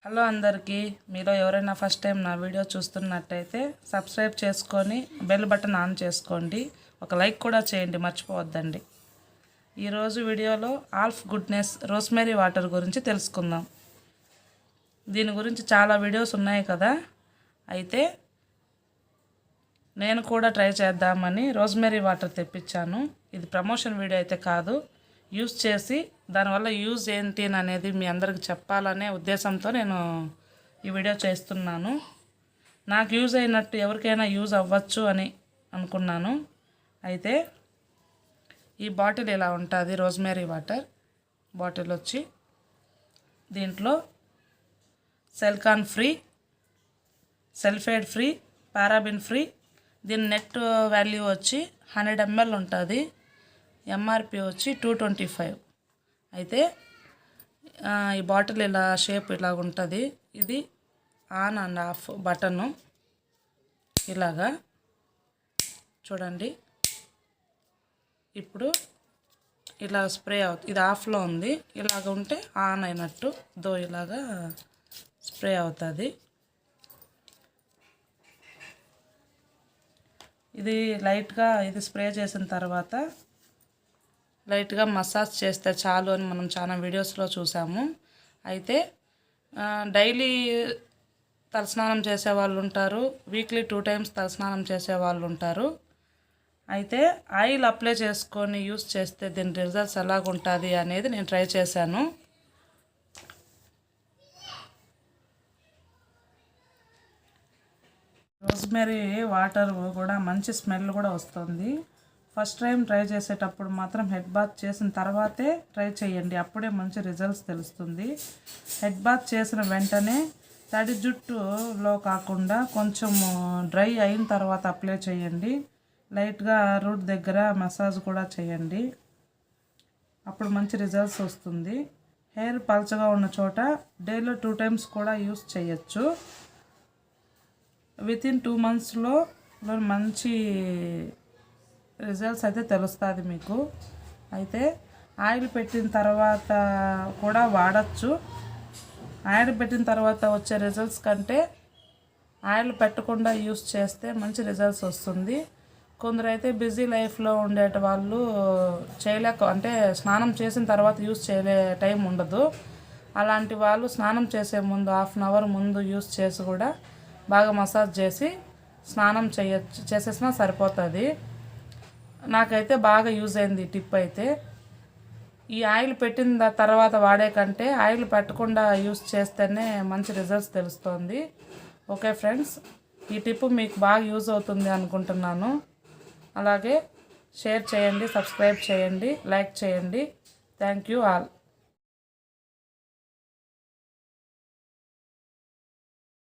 Hello అందరికీ, మీలో ఎవరైనా ఫస్ట్ టైం నా వీడియో చూస్తున్నట్టయితే సబ్స్క్రైబ్ చేసుకొని బెల్ బటన్ ఆన్ చేసుకోండి. ఒక లైక్ కూడా చేయండి, మర్చిపోవద్దండి. ఈరోజు వీడియోలో ఆల్ఫ్ గుడ్నెస్ రోస్మెరీ వాటర్ గురించి తెలుసుకుందాం. దీని గురించి చాలా వీడియోస్ ఉన్నాయి కదా, అయితే నేను కూడా ట్రై చేద్దామని రోస్మెరీ వాటర్ తెప్పించాను. ఇది ప్రమోషన్ వీడియో అయితే కాదు, యూస్ చేసి దానివల్ల యూజ్ ఏంటి అనేది మీ అందరికి చెప్పాలనే ఉద్దేశంతో నేను ఈ వీడియో చేస్తున్నాను. నాకు యూజ్ అయినట్టు ఎవరికైనా యూజ్ అవ్వచ్చు అని అనుకున్నాను. అయితే ఈ బాటిల్ ఇలా ఉంటుంది, రోస్మెరీ వాటర్ బాటిల్ వచ్చి దీంట్లో Celkon free, sulphate free, paraben free. దీని నెట్ వాల్యూ వచ్చి 100 ml ఉంటుంది. ఎంఆర్పి వచ్చి 225. అయితే ఈ బాటిల్ ఇలా షేప్ ఇలా ఉంటుంది. ఇది ఆన్ అండ్ ఆఫ్ బటను ఇలాగా చూడండి. ఇప్పుడు ఇలా స్ప్రే అవుతుంది. ఇది ఆఫ్లో ఉంది, ఇలాగ ఉంటే ఆన్ అయినట్టు ఇలాగా స్ప్రే అవుతుంది. ఇది లైట్గా ఇది స్ప్రే చేసిన తర్వాత లైట్గా మసాజ్ చేస్తే చాలు అని మనం చాలా వీడియోస్లో చూసాము. అయితే డైలీ తలస్నానం చేసే వాళ్ళు ఉంటారు, వీక్లీ 2 times తలస్నానం చేసే వాళ్ళు ఉంటారు. అయితే ఆయిల్ అప్లై చేసుకొని యూస్ చేస్తే దీని రిజల్ట్స్ ఎలాగుంటుంది అనేది నేను ట్రై చేశాను. రోస్మెరీ వాటర్ కూడా మంచి స్మెల్ కూడా వస్తుంది. ఫస్ట్ టైం ట్రై చేసేటప్పుడు మాత్రం హెడ్ బాత్ చేసిన తర్వాతే ట్రై చేయండి, అప్పుడే మంచి రిజల్ట్స్ తెలుస్తుంది. హెడ్ బాత్ చేసిన వెంటనే తడి జుట్టులో కాకుండా కొంచెం డ్రై అయిన తర్వాత అప్లై చేయండి. లైట్గా రూట్ దగ్గర మసాజ్ కూడా చేయండి, అప్పుడు మంచి రిజల్ట్స్ వస్తుంది. హెయిర్ పల్చగా ఉన్న చోట డైలీ 2 times కూడా యూస్ చేయొచ్చు. వితిన్ 2 monthsలో మంచి రిజల్ట్స్ అయితే తెలుస్తుంది మీకు. అయితే ఆయిల్ పెట్టిన తర్వాత కూడా వాడచ్చు. ఆయిల్ పెట్టిన తర్వాత వచ్చే రిజల్ట్స్ కంటే ఆయిల్ పెట్టకుండా యూస్ చేస్తే మంచి రిజల్ట్స్ వస్తుంది. కొందరైతే బిజీ లైఫ్లో ఉండే వాళ్ళు అంటే స్నానం చేసిన తర్వాత యూస్ చేయలే టైం ఉండదు. అలాంటి వాళ్ళు స్నానం చేసే ముందు 1/2 hour ముందు యూస్ చేసి కూడా బాగా మసాజ్ చేసి స్నానం చేసేసినా సరిపోతుంది. నాకైతే బాగా యూజ్ అయింది ఈ టిప్. అయితే ఈ ఆయిల్ పెట్టిన తర్వాత వాడే కంటే ఆయిల్ పెట్టకుండా యూస్ చేస్తేనే మంచి రిజల్ట్స్ తెలుస్తుంది. ఓకే ఫ్రెండ్స్, ఈ టిప్ మీకు బాగా యూజ్ అవుతుంది అనుకుంటున్నాను. అలాగే షేర్ చేయండి, సబ్స్క్రైబ్ చేయండి, లైక్ చేయండి. Thank you all.